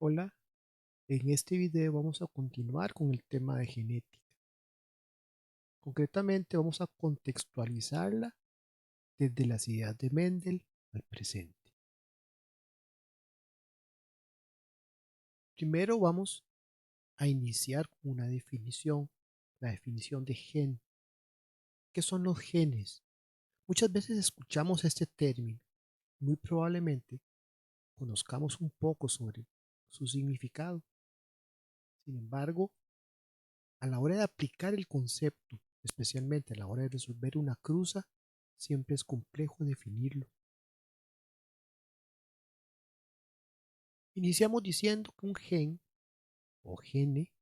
Hola, en este video vamos a continuar con el tema de genética. Concretamente vamos a contextualizarla desde las ideas de Mendel al presente. Primero vamos a iniciar con una definición, la definición de gen. ¿Qué son los genes? Muchas veces escuchamos este término. Muy probablemente conozcamos un poco sobre su significado. Sin embargo, a la hora de aplicar el concepto, especialmente a la hora de resolver una cruza, siempre es complejo definirlo. Iniciamos diciendo que un gen o gene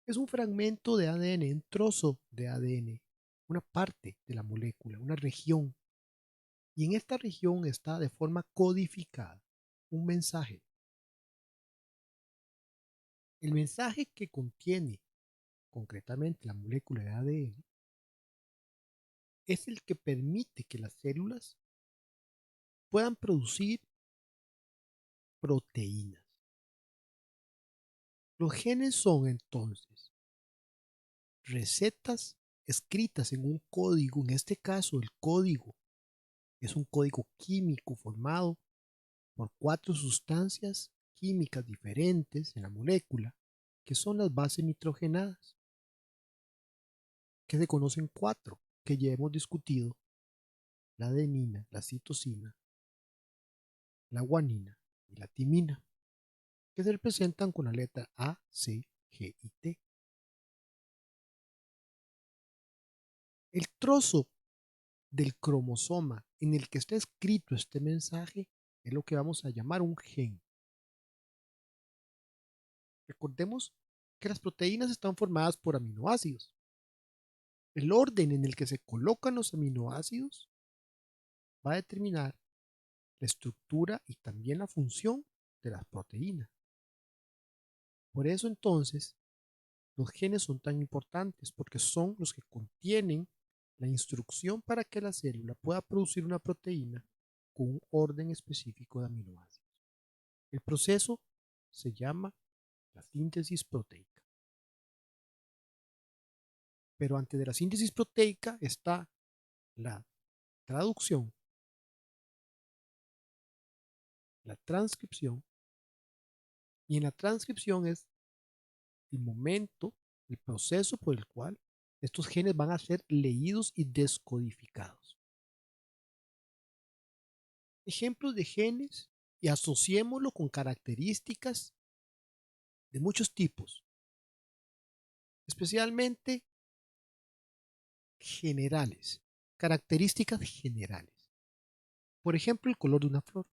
es un fragmento de ADN, un trozo de ADN, una parte de la molécula, una región. Y en esta región está de forma codificada un mensaje. El mensaje que contiene concretamente la molécula de ADN es el que permite que las células puedan producir proteínas. Los genes son entonces recetas escritas en un código, en este caso el código es un código químico formado por 4 sustancias químicas diferentes en la molécula, que son las bases nitrogenadas, que se conocen 4, que ya hemos discutido: la adenina, la citosina, la guanina y la timina, que se representan con la letra A, C, G y T. El trozo del cromosoma en el que está escrito este mensaje es lo que vamos a llamar un gen. Recordemos que las proteínas están formadas por aminoácidos. El orden en el que se colocan los aminoácidos va a determinar la estructura y también la función de las proteínas. Por eso entonces los genes son tan importantes, porque son los que contienen la instrucción para que la célula pueda producir una proteína con un orden específico de aminoácidos. El proceso se llama la síntesis proteica. Pero antes de la síntesis proteica está la traducción, la transcripción, y en la transcripción es el momento, el proceso por el cual estos genes van a ser leídos y descodificados. Ejemplos de genes, y asociémoslo con características de muchos tipos, especialmente generales, características generales. Por ejemplo, el color de una flor.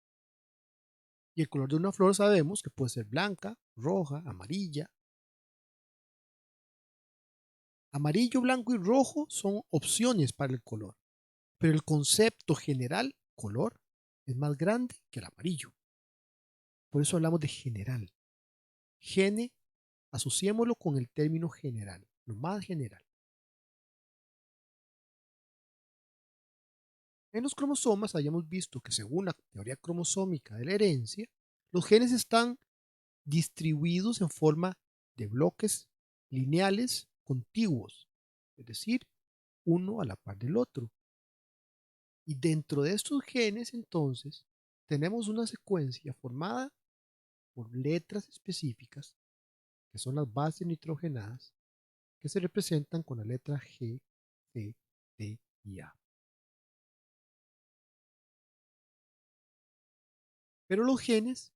Y el color de una flor sabemos que puede ser blanca, roja, amarilla. Amarillo, blanco y rojo son opciones para el color, pero el concepto general, color, es más grande que el amarillo. Por eso hablamos de general. Gene, asociémoslo con el término general, lo más general. En los cromosomas hayamos visto que, según la teoría cromosómica de la herencia, los genes están distribuidos en forma de bloques lineales contiguos, es decir, uno a la par del otro. Y dentro de estos genes, entonces, tenemos una secuencia formada por letras específicas, que son las bases nitrogenadas, que se representan con la letra G, C, T y A. Pero los genes,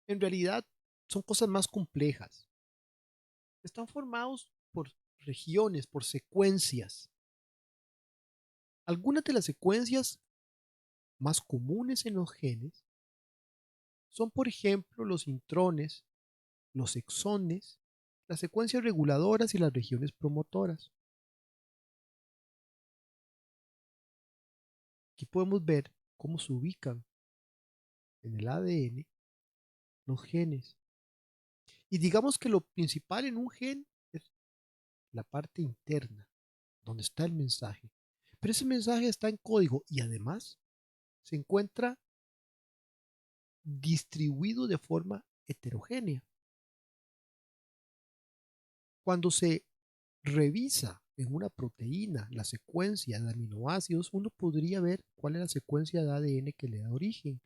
en realidad, son cosas más complejas. Están formados por regiones, por secuencias. Algunas de las secuencias más comunes en los genes son, por ejemplo, los intrones, los exones, las secuencias reguladoras y las regiones promotoras. Aquí podemos ver cómo se ubican en el ADN los genes. Y digamos que lo principal en un gen es la parte interna, donde está el mensaje. Pero ese mensaje está en código y además se encuentra distribuido de forma heterogénea. Cuando se revisa en una proteína la secuencia de aminoácidos, uno podría ver cuál es la secuencia de ADN que le da origen.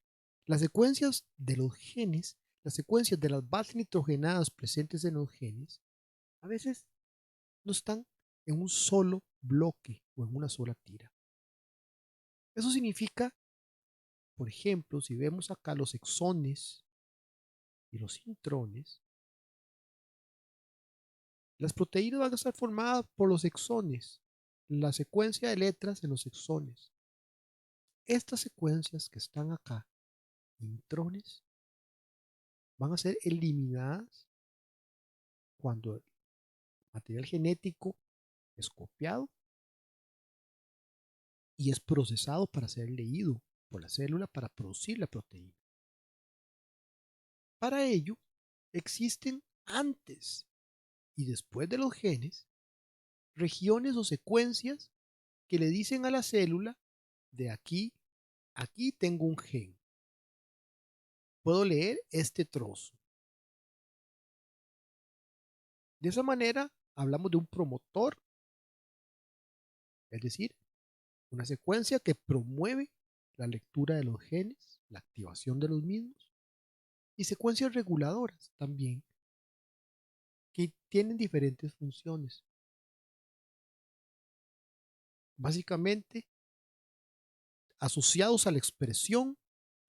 Las secuencias de los genes, las secuencias de las bases nitrogenadas presentes en los genes, a veces no están en un solo bloque o en una sola tira. Eso significa, por ejemplo, si vemos acá los exones y los intrones, las proteínas van a estar formadas por los exones, la secuencia de letras en los exones. Estas secuencias que están acá, intrones, van a ser eliminadas cuando el material genético es copiado y es procesado para ser leído por la célula para producir la proteína. Para ello, existen antes y después de los genes regiones o secuencias que le dicen a la célula de aquí tengo un gen. Puedo leer este trozo. De esa manera hablamos de un promotor, es decir, una secuencia que promueve la lectura de los genes, la activación de los mismos, y secuencias reguladoras también, que tienen diferentes funciones. Básicamente, asociados a la expresión,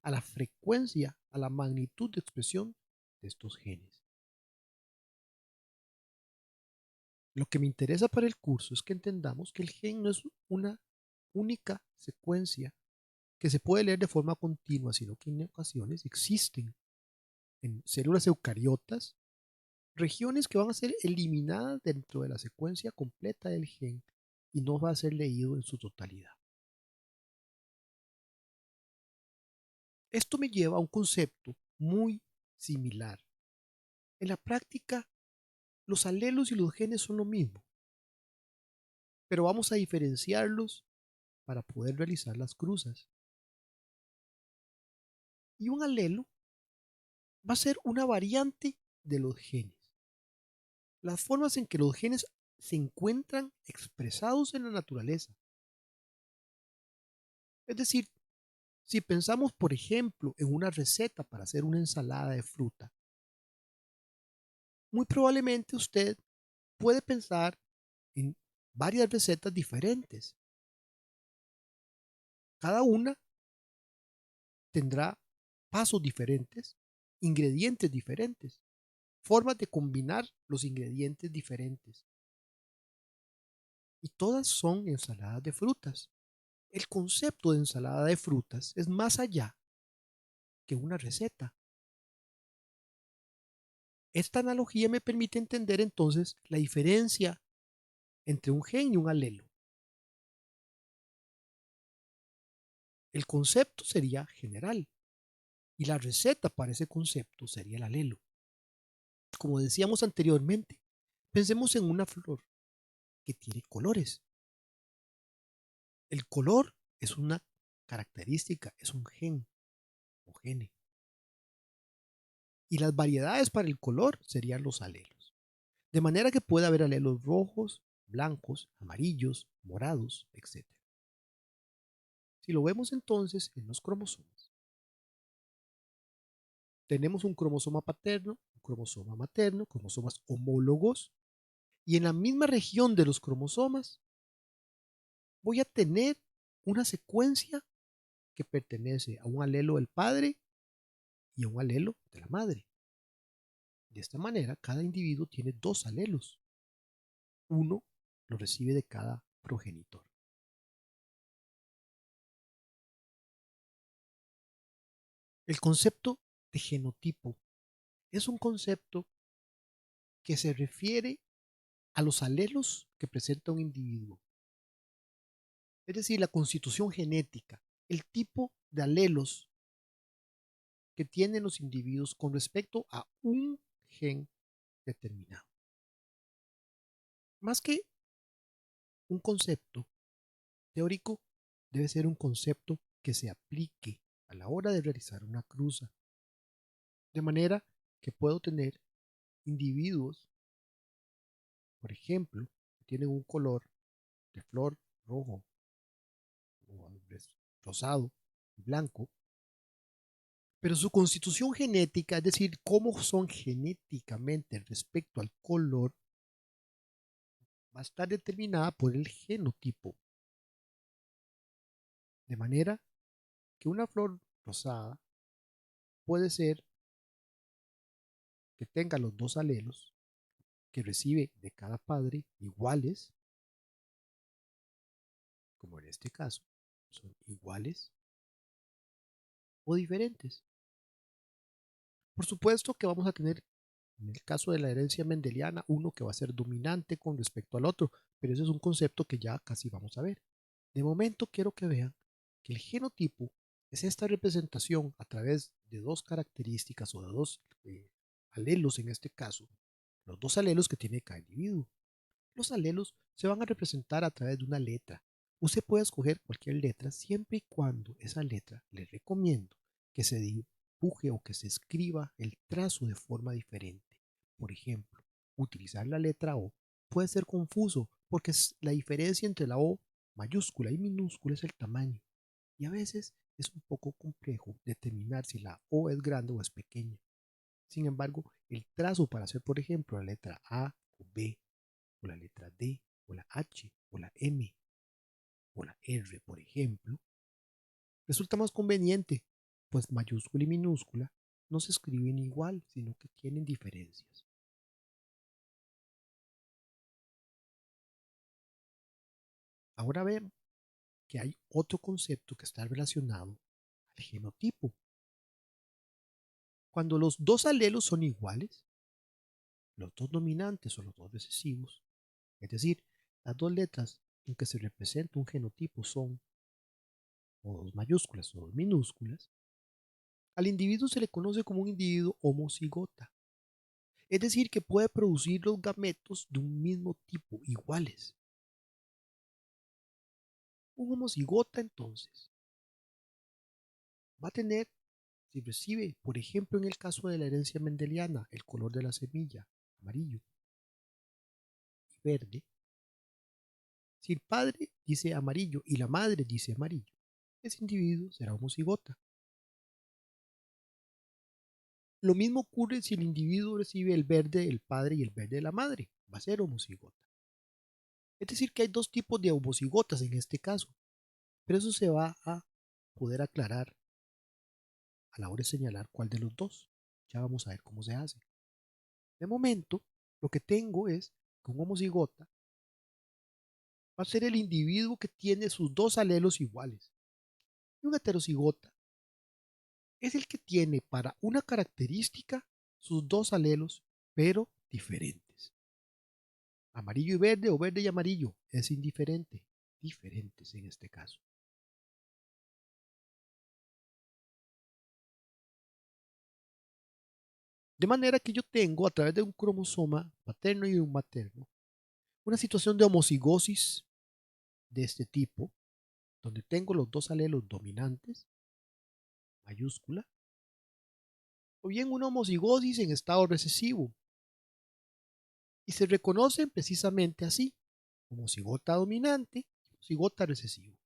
a la frecuencia, a la magnitud de expresión de estos genes. Lo que me interesa para el curso es que entendamos que el gen no es una única secuencia que se puede leer de forma continua, sino que en ocasiones existen en células eucariotas regiones que van a ser eliminadas dentro de la secuencia completa del gen y no va a ser leído en su totalidad. Esto me lleva a un concepto muy similar. En la práctica, los alelos y los genes son lo mismo, pero vamos a diferenciarlos para poder realizar las cruzas. Y un alelo va a ser una variante de los genes. Las formas en que los genes se encuentran expresados en la naturaleza. Es decir, si pensamos, por ejemplo, en una receta para hacer una ensalada de fruta, muy probablemente usted puede pensar en varias recetas diferentes. Cada una tendrá pasos diferentes, ingredientes diferentes, formas de combinar los ingredientes diferentes. Y todas son ensaladas de frutas. El concepto de ensalada de frutas es más allá que una receta. Esta analogía me permite entender entonces la diferencia entre un gen y un alelo. El concepto sería general y la receta para ese concepto sería el alelo. Como decíamos anteriormente, pensemos en una flor que tiene colores. El color es una característica, es un gen o gene. Y las variedades para el color serían los alelos. De manera que puede haber alelos rojos, blancos, amarillos, morados, etc. Si lo vemos entonces en los cromosomas, tenemos un cromosoma paterno, un cromosoma materno, cromosomas homólogos, y en la misma región de los cromosomas voy a tener una secuencia que pertenece a un alelo del padre y a un alelo de la madre. De esta manera, cada individuo tiene dos alelos. Uno lo recibe de cada progenitor. El concepto de genotipo es un concepto que se refiere a los alelos que presenta un individuo. Es decir, la constitución genética, el tipo de alelos que tienen los individuos con respecto a un gen determinado. Más que un concepto teórico, debe ser un concepto que se aplique a la hora de realizar una cruza. De manera que puedo tener individuos, por ejemplo, que tienen un color de flor rojo o rosado y blanco, pero su constitución genética, es decir, cómo son genéticamente respecto al color, va a estar determinada por el genotipo. De manera que una flor rosada puede ser que tenga los dos alelos que recibe de cada padre iguales, como en este caso, son iguales o diferentes. Por supuesto que vamos a tener, en el caso de la herencia mendeliana, uno que va a ser dominante con respecto al otro, pero ese es un concepto que ya casi vamos a ver. De momento quiero que vean que el genotipo es esta representación a través de dos características o de dos alelos en este caso, los dos alelos que tiene cada individuo. Los alelos se van a representar a través de una letra. Usted puede escoger cualquier letra siempre y cuando esa letra, le recomiendo que se dibuje o que se escriba el trazo de forma diferente. Por ejemplo, utilizar la letra O puede ser confuso porque la diferencia entre la O mayúscula y minúscula es el tamaño. Y a veces es un poco complejo determinar si la O es grande o es pequeña. Sin embargo, el trazo para hacer, por ejemplo, la letra A o B o la letra D, o la H, o la M, o la R, por ejemplo, resulta más conveniente, pues mayúscula y minúscula no se escriben igual, sino que tienen diferencias. Ahora vemos que hay otro concepto que está relacionado al genotipo. Cuando los dos alelos son iguales, los dos dominantes o los dos recesivos, es decir, las dos letras en que se representa un genotipo son o dos mayúsculas o dos minúsculas, al individuo se le conoce como un individuo homocigota. Es decir, que puede producir los gametos de un mismo tipo, iguales. Un homocigota entonces va a tener, si recibe, por ejemplo, en el caso de la herencia mendeliana, el color de la semilla, amarillo y verde, si el padre dice amarillo y la madre dice amarillo, ese individuo será homocigota. Lo mismo ocurre si el individuo recibe el verde del padre y el verde de la madre, va a ser homocigota. Es decir, que hay dos tipos de homocigotas en este caso, pero eso se va a poder aclarar a la hora de señalar cuál de los dos. Ya vamos a ver cómo se hace. De momento, lo que tengo es que un homocigota va a ser el individuo que tiene sus dos alelos iguales. Y un heterocigota es el que tiene para una característica sus dos alelos, pero diferentes. Amarillo y verde o verde y amarillo es indiferente, diferentes en este caso. De manera que yo tengo a través de un cromosoma paterno y un materno una situación de homocigosis de este tipo, donde tengo los dos alelos dominantes, mayúscula, o bien una homocigosis en estado recesivo. Y se reconocen precisamente así, homocigota dominante, homocigota recesivo,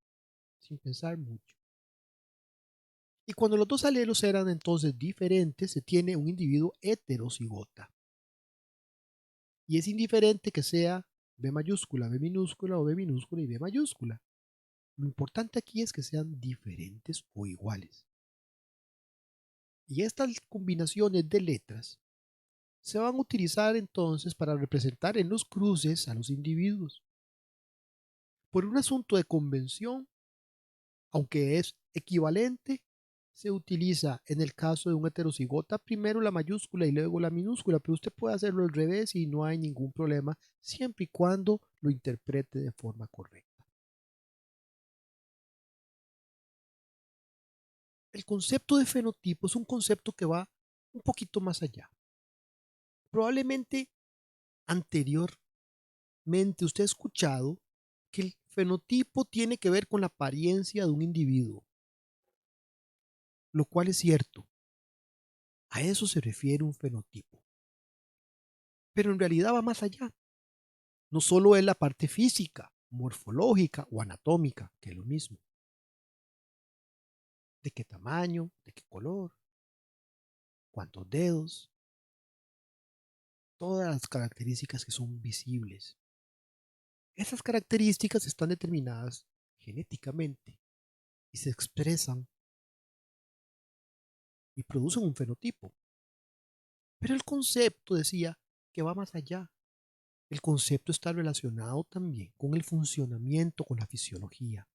sin pensar mucho. Y cuando los dos alelos eran entonces diferentes, se tiene un individuo heterocigota. Y es indiferente que sea B mayúscula, B minúscula o B minúscula y B mayúscula. Lo importante aquí es que sean diferentes o iguales. Y estas combinaciones de letras se van a utilizar entonces para representar en los cruces a los individuos. Por un asunto de convención, aunque es equivalente, se utiliza en el caso de un heterocigota primero la mayúscula y luego la minúscula, pero usted puede hacerlo al revés y no hay ningún problema siempre y cuando lo interprete de forma correcta. El concepto de fenotipo es un concepto que va un poquito más allá. Probablemente anteriormente usted ha escuchado que el fenotipo tiene que ver con la apariencia de un individuo, lo cual es cierto. A eso se refiere un fenotipo. Pero en realidad va más allá. No solo es la parte física, morfológica o anatómica, que es lo mismo. ¿De qué tamaño? ¿De qué color? ¿Cuántos dedos? Todas las características que son visibles. Esas características están determinadas genéticamente y se expresan y producen un fenotipo. Pero el concepto decía que va más allá. El concepto está relacionado también con el funcionamiento, con la fisiología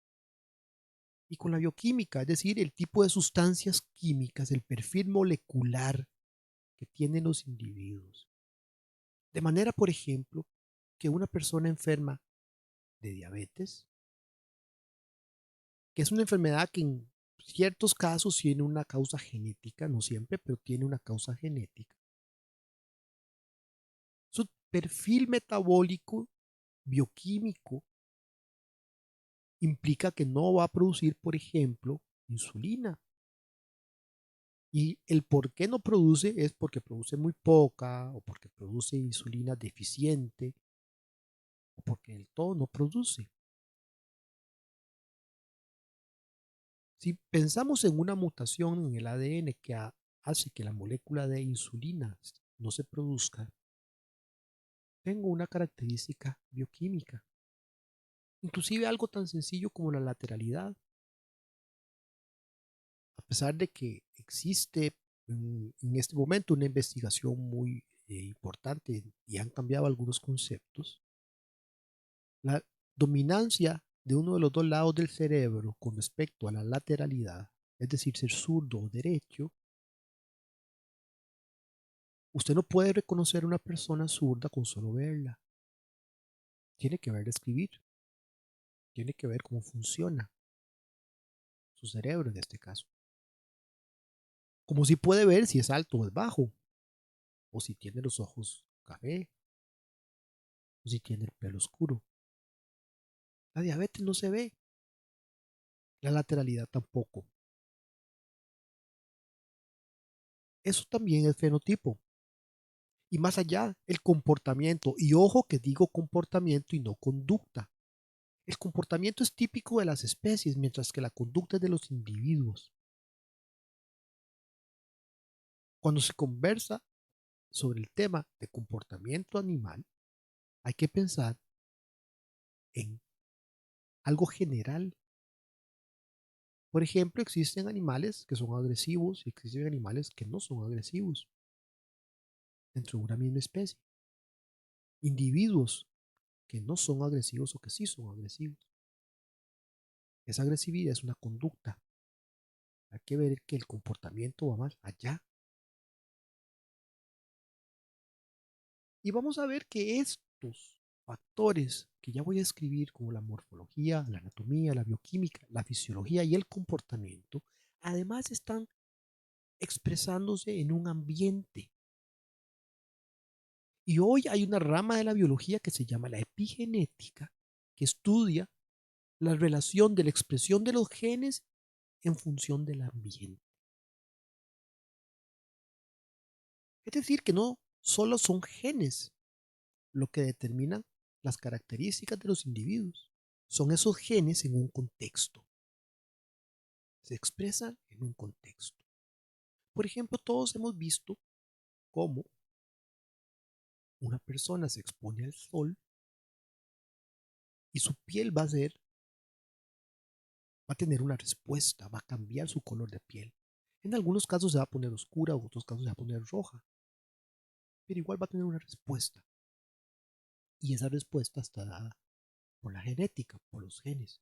y con la bioquímica, es decir, el tipo de sustancias químicas, el perfil molecular que tienen los individuos. De manera, por ejemplo, que una persona enferma de diabetes, que es una enfermedad que en ciertos casos tiene una causa genética, no siempre, pero tiene una causa genética. Su perfil metabólico, bioquímico, implica que no va a producir, por ejemplo, insulina. Y el por qué no produce es porque produce muy poca o porque produce insulina deficiente o porque del todo no produce. Si pensamos en una mutación en el ADN que hace que la molécula de insulina no se produzca, tengo una característica bioquímica, inclusive algo tan sencillo como la lateralidad. A pesar de que existe en este momento una investigación muy importante y han cambiado algunos conceptos, la dominancia de uno de los dos lados del cerebro con respecto a la lateralidad, es decir, ser zurdo o derecho, usted no puede reconocer a una persona zurda con solo verla. Tiene que verla escribir, tiene que ver cómo funciona su cerebro en este caso. Como si puede ver si es alto o es bajo, o si tiene los ojos café, o si tiene el pelo oscuro. La diabetes no se ve, la lateralidad tampoco. Eso también es fenotipo. Y más allá, el comportamiento. Y ojo que digo comportamiento y no conducta. El comportamiento es típico de las especies, mientras que la conducta es de los individuos. Cuando se conversa sobre el tema de comportamiento animal, hay que pensar en algo general. Por ejemplo, existen animales que son agresivos y existen animales que no son agresivos dentro de una misma especie. Individuos que no son agresivos o que sí son agresivos. Esa agresividad es una conducta. Hay que ver que el comportamiento va más allá. Y vamos a ver que estos factores que ya voy a escribir, como la morfología, la anatomía, la bioquímica, la fisiología y el comportamiento, además están expresándose en un ambiente. Y hoy hay una rama de la biología que se llama la epigenética, que estudia la relación de la expresión de los genes en función del ambiente. Es decir, que no solo son genes lo que determinan las características de los individuos. Son esos genes en un contexto. Se expresan en un contexto. Por ejemplo, todos hemos visto cómo una persona se expone al sol y su piel va a tener una respuesta, va a cambiar su color de piel. En algunos casos se va a poner oscura, en otros casos se va a poner roja, pero igual va a tener una respuesta. Y esa respuesta está dada por la genética, por los genes.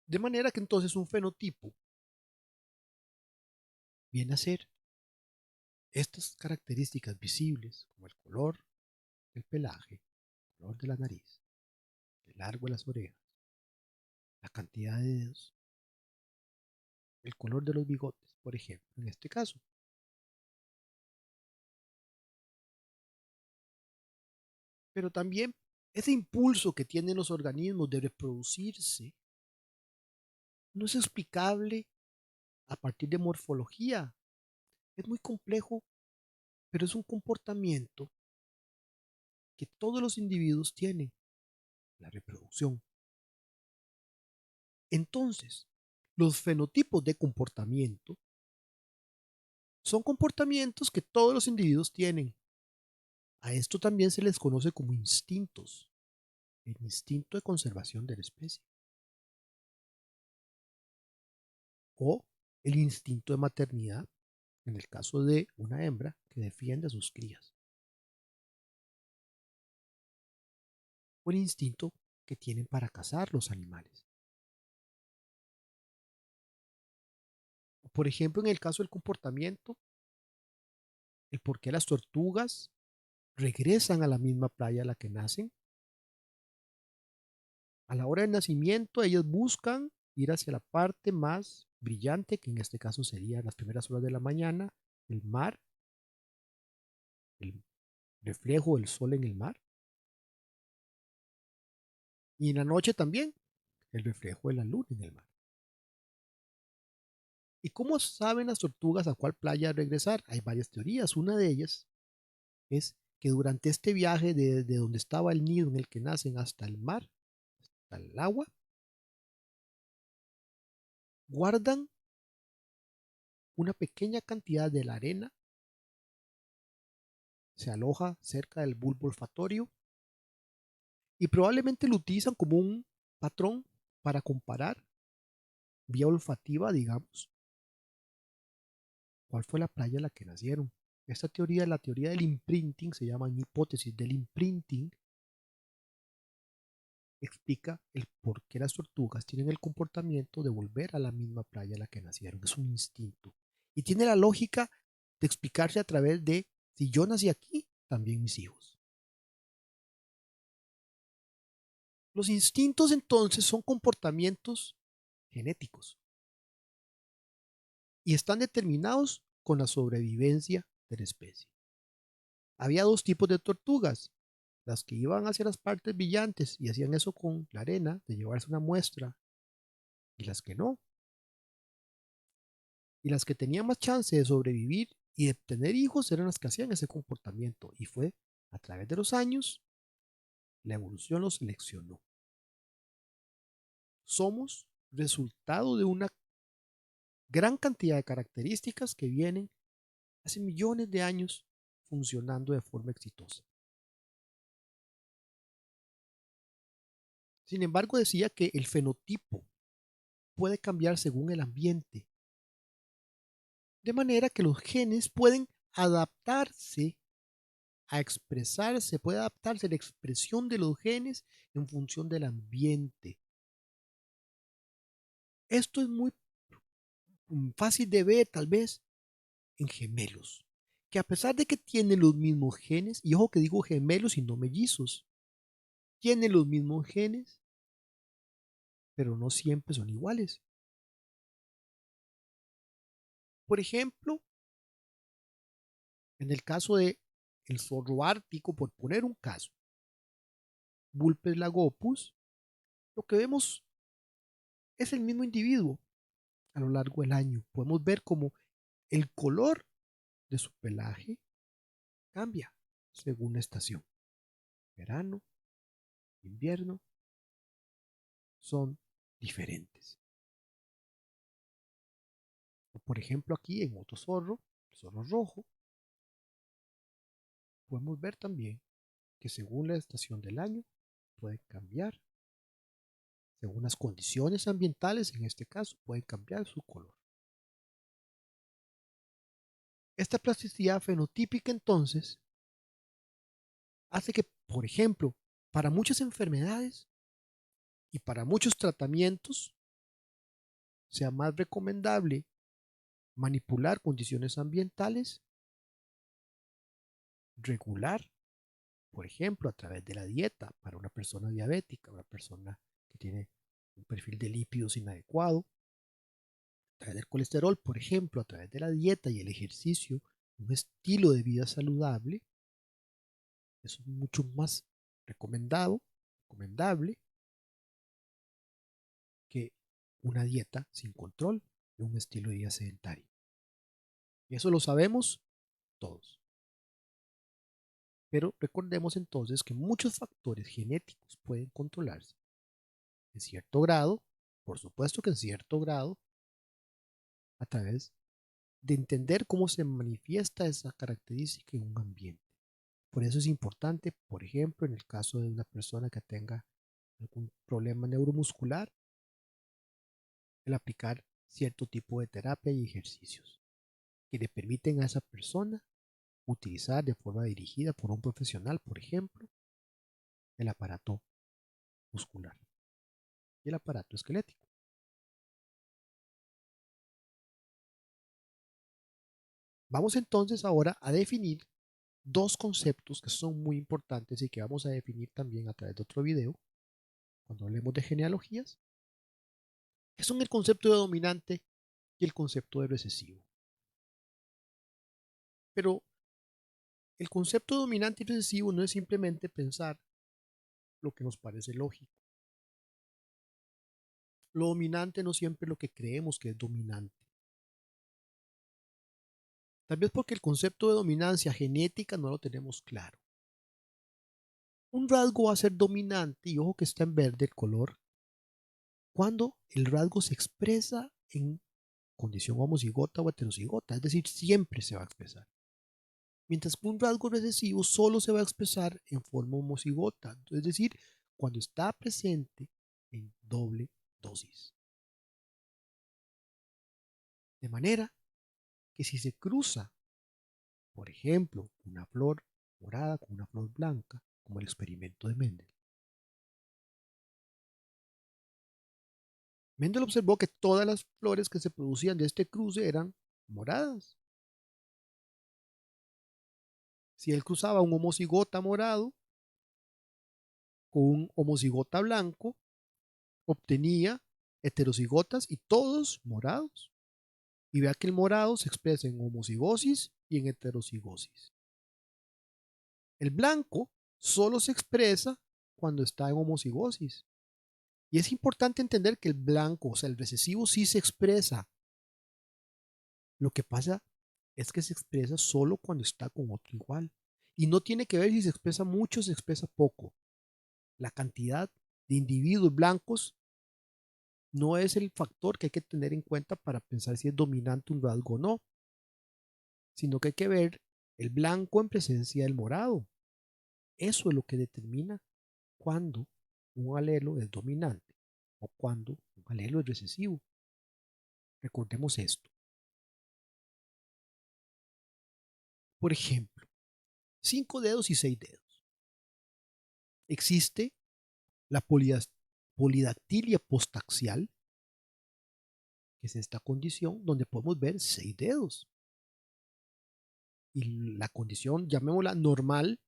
De manera que entonces un fenotipo viene a ser estas características visibles, como el color del pelaje, el color de la nariz, el largo de las orejas, la cantidad de dedos, el color de los bigotes, por ejemplo, en este caso. Pero también ese impulso que tienen los organismos de reproducirse no es explicable a partir de morfología. Es muy complejo, pero es un comportamiento que todos los individuos tienen, la reproducción. Entonces, los fenotipos de comportamiento son comportamientos que todos los individuos tienen. A esto también se les conoce como instintos, el instinto de conservación de la especie, o el instinto de maternidad, en el caso de una hembra que defiende a sus crías, o el instinto que tienen para cazar los animales. Por ejemplo, en el caso del comportamiento, el por qué las tortugas regresan a la misma playa a la que nacen. A la hora del nacimiento, ellas buscan ir hacia la parte más brillante, que en este caso sería las primeras horas de la mañana, el mar, el reflejo del sol en el mar, y en la noche también el reflejo de la luna en el mar. ¿Y cómo saben las tortugas a cuál playa regresar? Hay varias teorías. Una de ellas es que durante este viaje desde donde estaba el nido en el que nacen hasta el mar, hasta el agua, guardan una pequeña cantidad de la arena, se aloja cerca del bulbo olfatorio y probablemente lo utilizan como un patrón para comparar vía olfativa, digamos, cuál fue la playa en la que nacieron. Esta teoría, la teoría del imprinting, se llama hipótesis del imprinting, explica el por qué las tortugas tienen el comportamiento de volver a la misma playa en la que nacieron. Es un instinto. Y tiene la lógica de explicarse a través de, si yo nací aquí, también mis hijos. Los instintos entonces son comportamientos genéticos y están determinados con la sobrevivencia de la especie. Había dos tipos de tortugas, las que iban hacia las partes brillantes y hacían eso con la arena, de llevarse una muestra, y las que no. Y las que tenían más chance de sobrevivir y de tener hijos eran las que hacían ese comportamiento. Y fue a través de los años, la evolución los seleccionó. Somos resultado de una gran cantidad de características que vienen hace millones de años funcionando de forma exitosa. Sin embargo, decía que el fenotipo puede cambiar según el ambiente, de manera que los genes pueden adaptarse a expresarse, puede adaptarse la expresión de los genes en función del ambiente. Esto es muy fácil de ver tal vez en gemelos, que a pesar de que tienen los mismos genes, y ojo que digo gemelos y no mellizos, tienen los mismos genes, pero no siempre son iguales. Por ejemplo, en el caso de el zorro ártico, por poner un caso, Vulpes lagopus, lo que vemos es el mismo individuo a lo largo del año. Podemos ver como el color de su pelaje cambia según la estación. Verano, invierno, son diferentes. O por ejemplo aquí en otro zorro, el zorro rojo, podemos ver también que según la estación del año puede cambiar, según las condiciones ambientales en este caso, puede cambiar su color. Esta plasticidad fenotípica entonces hace que, por ejemplo, para muchas enfermedades y para muchos tratamientos sea más recomendable manipular condiciones ambientales, regular, por ejemplo, a través de la dieta para una persona diabética, una persona que tiene un perfil de lípidos inadecuado, a través del colesterol, por ejemplo, a través de la dieta y el ejercicio, un estilo de vida saludable, eso es mucho más recomendable que una dieta sin control. de un estilo de vida sedentario. Y eso lo sabemos todos. Pero recordemos entonces que muchos factores genéticos pueden controlarse en cierto grado, por supuesto que en cierto grado, a través de entender cómo se manifiesta esa característica en un ambiente. Por eso es importante, por ejemplo, en el caso de una persona que tenga algún problema neuromuscular, el aplicar cierto tipo de terapia y ejercicios que le permiten a esa persona utilizar de forma dirigida por un profesional, por ejemplo, el aparato muscular y el aparato esquelético. Vamos entonces ahora a definir dos conceptos que son muy importantes y que vamos a definir también a través de otro video cuando hablemos de genealogías, que son el concepto de dominante y el concepto de recesivo. Pero el concepto de dominante y recesivo no es simplemente pensar lo que nos parece lógico. Lo dominante no siempre es lo que creemos que es dominante. Tal vez porque el concepto de dominancia genética no lo tenemos claro. Un rasgo va a ser dominante, y ojo que está en verde el color, cuando el rasgo se expresa en condición homocigota o heterocigota, es decir, siempre se va a expresar. Mientras que un rasgo recesivo solo se va a expresar en forma homocigota, es decir, cuando está presente en doble dosis. De manera que si se cruza, por ejemplo, una flor morada con una flor blanca, como el experimento de Mendel, Mendel observó que todas las flores que se producían de este cruce eran moradas. Si él cruzaba un homocigota morado con un homocigota blanco, obtenía heterocigotas y todos morados. Y vea que el morado se expresa en homocigosis y en heterocigosis. El blanco solo se expresa cuando está en homocigosis. Y es importante entender que el blanco, o sea, el recesivo sí se expresa. Lo que pasa es que se expresa solo cuando está con otro igual. Y no tiene que ver si se expresa mucho o se expresa poco. La cantidad de individuos blancos no es el factor que hay que tener en cuenta para pensar si es dominante un rasgo o no, sino que hay que ver el blanco en presencia del morado. Eso es lo que determina cuándo un alelo es dominante o cuándo un alelo es recesivo. Recordemos esto. Por ejemplo, 5 dedos y 6 dedos. Existe la polidactilia postaxial, que es esta condición donde podemos ver 6 dedos. Y la condición, llamémosla normal,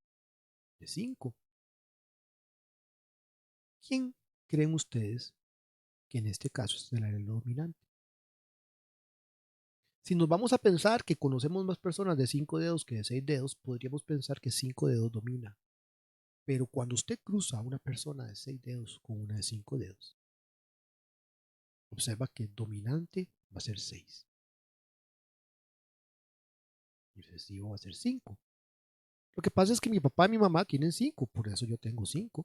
de 5. ¿Quién creen ustedes que en este caso es el alelo dominante? Si nos vamos a pensar que conocemos más personas de 5 dedos que de 6 dedos, podríamos pensar que 5 dedos domina. Pero cuando usted cruza a una persona de 6 dedos con una de 5 dedos, observa que el dominante va a ser 6 y el recesivo va a ser 5. Lo que pasa es que mi papá y mi mamá tienen 5, por eso yo tengo 5.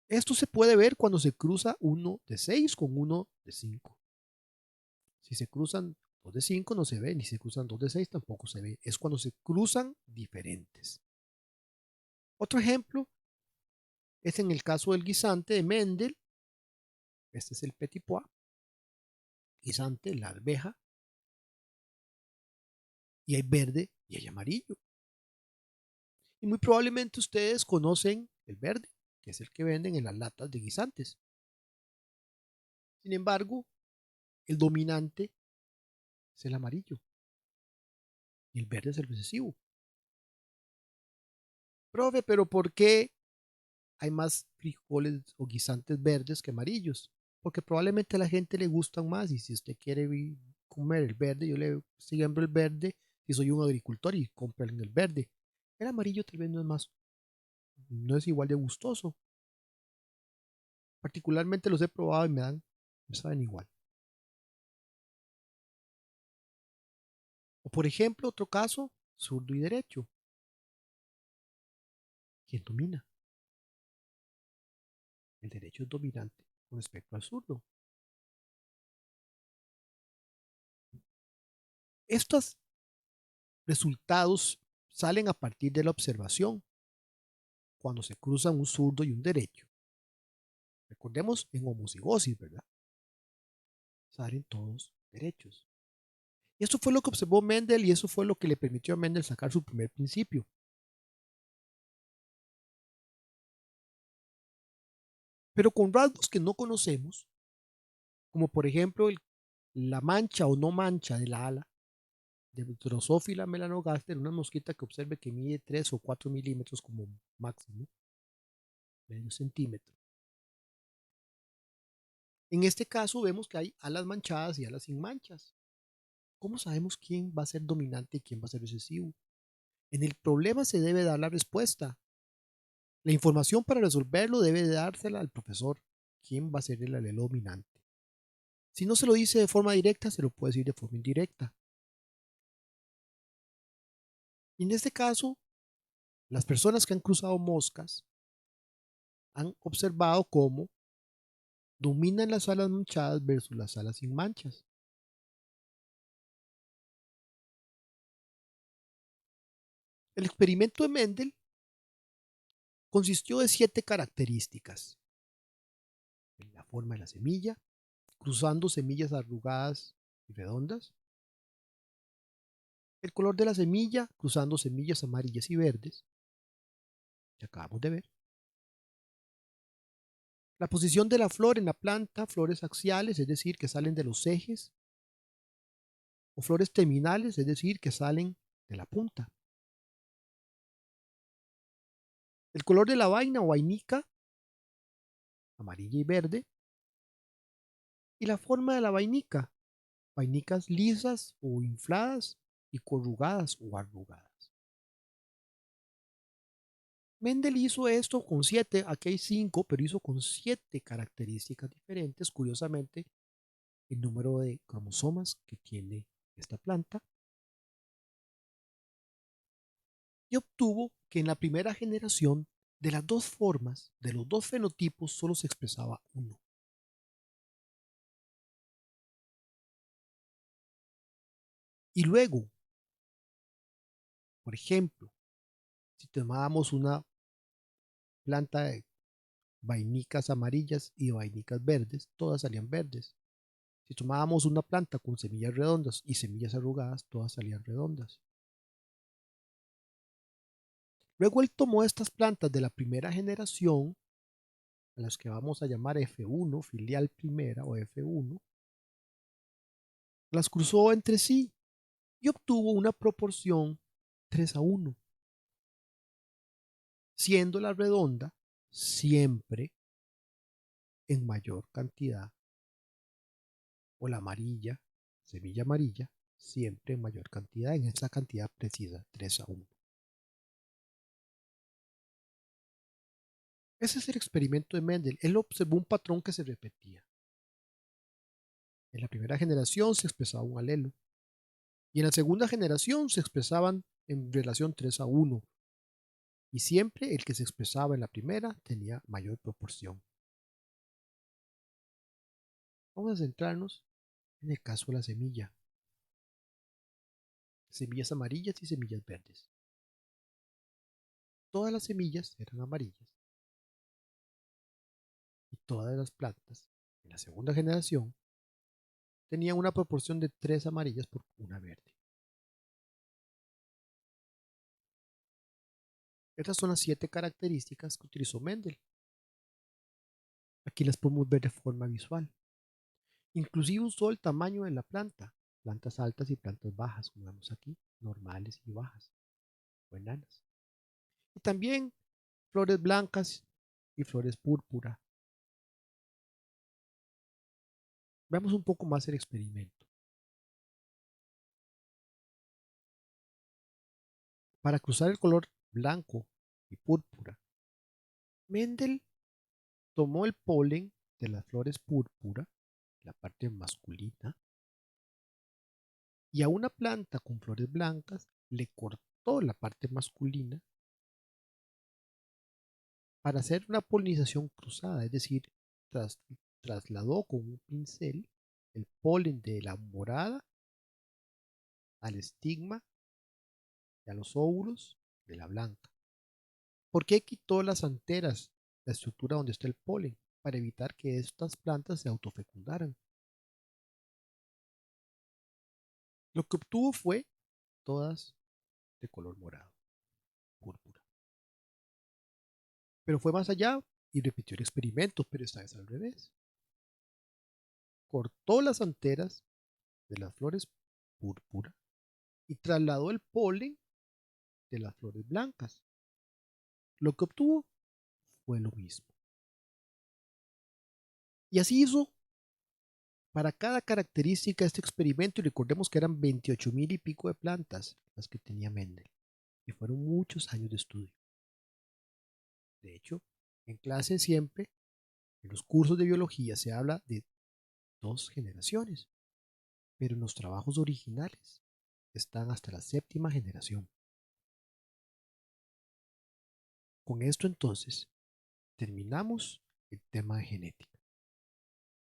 Esto se puede ver cuando se cruza uno de 6 con uno de 5. Si se cruzan 2 de 5 no se ve, ni si se cruzan 2 de 6 tampoco se ve. Es cuando se cruzan diferentes. Otro ejemplo es en el caso del guisante de Mendel. Este es el petit pois. Guisante, la arveja. Y hay verde y hay amarillo. Y muy probablemente ustedes conocen el verde, que es el que venden en las latas de guisantes. Sin embargo, el dominante es el amarillo y el verde es el recesivo. Profe, pero ¿por qué hay más frijoles o guisantes verdes que amarillos? Porque probablemente a la gente le gustan más y si usted quiere comer el verde, yo le siembro el verde si soy un agricultor y compro en el verde. El amarillo tal vez no es más, no es igual de gustoso. Particularmente los he probado y me dan me saben igual. O por ejemplo, otro caso, zurdo y derecho. ¿Quién domina? El derecho es dominante con respecto al zurdo. Estos resultados salen a partir de la observación cuando se cruzan un zurdo y un derecho. Recordemos en homocigosis, ¿verdad? Salen todos derechos. Y eso fue lo que observó Mendel y eso fue lo que le permitió a Mendel sacar su primer principio. Pero con rasgos que no conocemos, como por ejemplo la mancha o no mancha de la ala de Drosophila melanogaster, una mosquita que observe que mide 3 o 4 milímetros como máximo, medio centímetro. En este caso vemos que hay alas manchadas y alas sin manchas. ¿Cómo sabemos quién va a ser dominante y quién va a ser recesivo? En el problema se debe dar la respuesta. La información para resolverlo debe dársela al profesor. ¿Quién va a ser el alelo dominante? Si no se lo dice de forma directa, se lo puede decir de forma indirecta. Y en este caso, las personas que han cruzado moscas han observado cómo dominan las alas manchadas versus las alas sin manchas. El experimento de Mendel consistió de 7 características. La forma de la semilla, cruzando semillas arrugadas y redondas. El color de la semilla, cruzando semillas amarillas y verdes, que acabamos de ver. La posición de la flor en la planta, flores axiales, es decir, que salen de los ejes, o flores terminales, es decir, que salen de la punta. El color de la vaina o vainica, amarilla y verde. Y la forma de la vainica, vainicas lisas o infladas y corrugadas o arrugadas. Mendel hizo esto con 7, aquí hay 5, pero hizo con 7 características diferentes, curiosamente, el número de cromosomas que tiene esta planta, y obtuvo que en la primera generación de las dos formas, de los dos fenotipos, solo se expresaba uno. Y luego, por ejemplo, si tomábamos una planta de vainicas amarillas y vainicas verdes, todas salían verdes. Si tomábamos una planta con semillas redondas y semillas arrugadas, todas salían redondas. Luego él tomó estas plantas de la primera generación, a las que vamos a llamar F1, filial primera o F1, las cruzó entre sí y obtuvo una proporción 3:1, siendo la redonda siempre en mayor cantidad, o la amarilla, semilla amarilla, siempre en mayor cantidad, en esa cantidad precisa, 3:1. Ese es el experimento de Mendel. Él observó un patrón que se repetía. En la primera generación se expresaba un alelo y en la segunda generación se expresaban en relación 3:1 y siempre el que se expresaba en la primera tenía mayor proporción. Vamos a centrarnos en el caso de la semilla. Semillas amarillas y semillas verdes. Todas las semillas eran amarillas y todas las plantas en la segunda generación tenían una proporción de 3 amarillas por una verde. Estas son las 7 características que utilizó Mendel. Aquí las podemos ver de forma visual. Inclusive usó el tamaño de la planta, plantas altas y plantas bajas, como vemos aquí, normales y bajas, o enanas. Y también flores blancas y flores púrpura. Veamos un poco más el experimento. Para cruzar el color blanco y púrpura, Mendel tomó el polen de las flores púrpura la parte masculina, y a una planta con flores blancas le cortó la parte masculina para hacer una polinización cruzada, es decir, tras- trasladó con un pincel el polen de la morada al estigma y a los óvulos de la blanca. ¿Por qué quitó las anteras, la estructura donde está el polen? Para evitar que estas plantas se autofecundaran. Lo que obtuvo fue todas de color morado, púrpura. Pero fue más allá y repitió el experimento, pero esta vez al revés. Cortó las anteras de las flores púrpura y trasladó el polen de las flores blancas. Lo que obtuvo fue lo mismo. Y así hizo para cada característica de este experimento, y recordemos que eran 28,000 y pico de plantas las que tenía Mendel, y fueron muchos años de estudio. De hecho, en clase siempre, en los cursos de biología, se habla de 2 generaciones, pero en los trabajos originales están hasta la 7ª generación. Con esto entonces terminamos el tema de genética.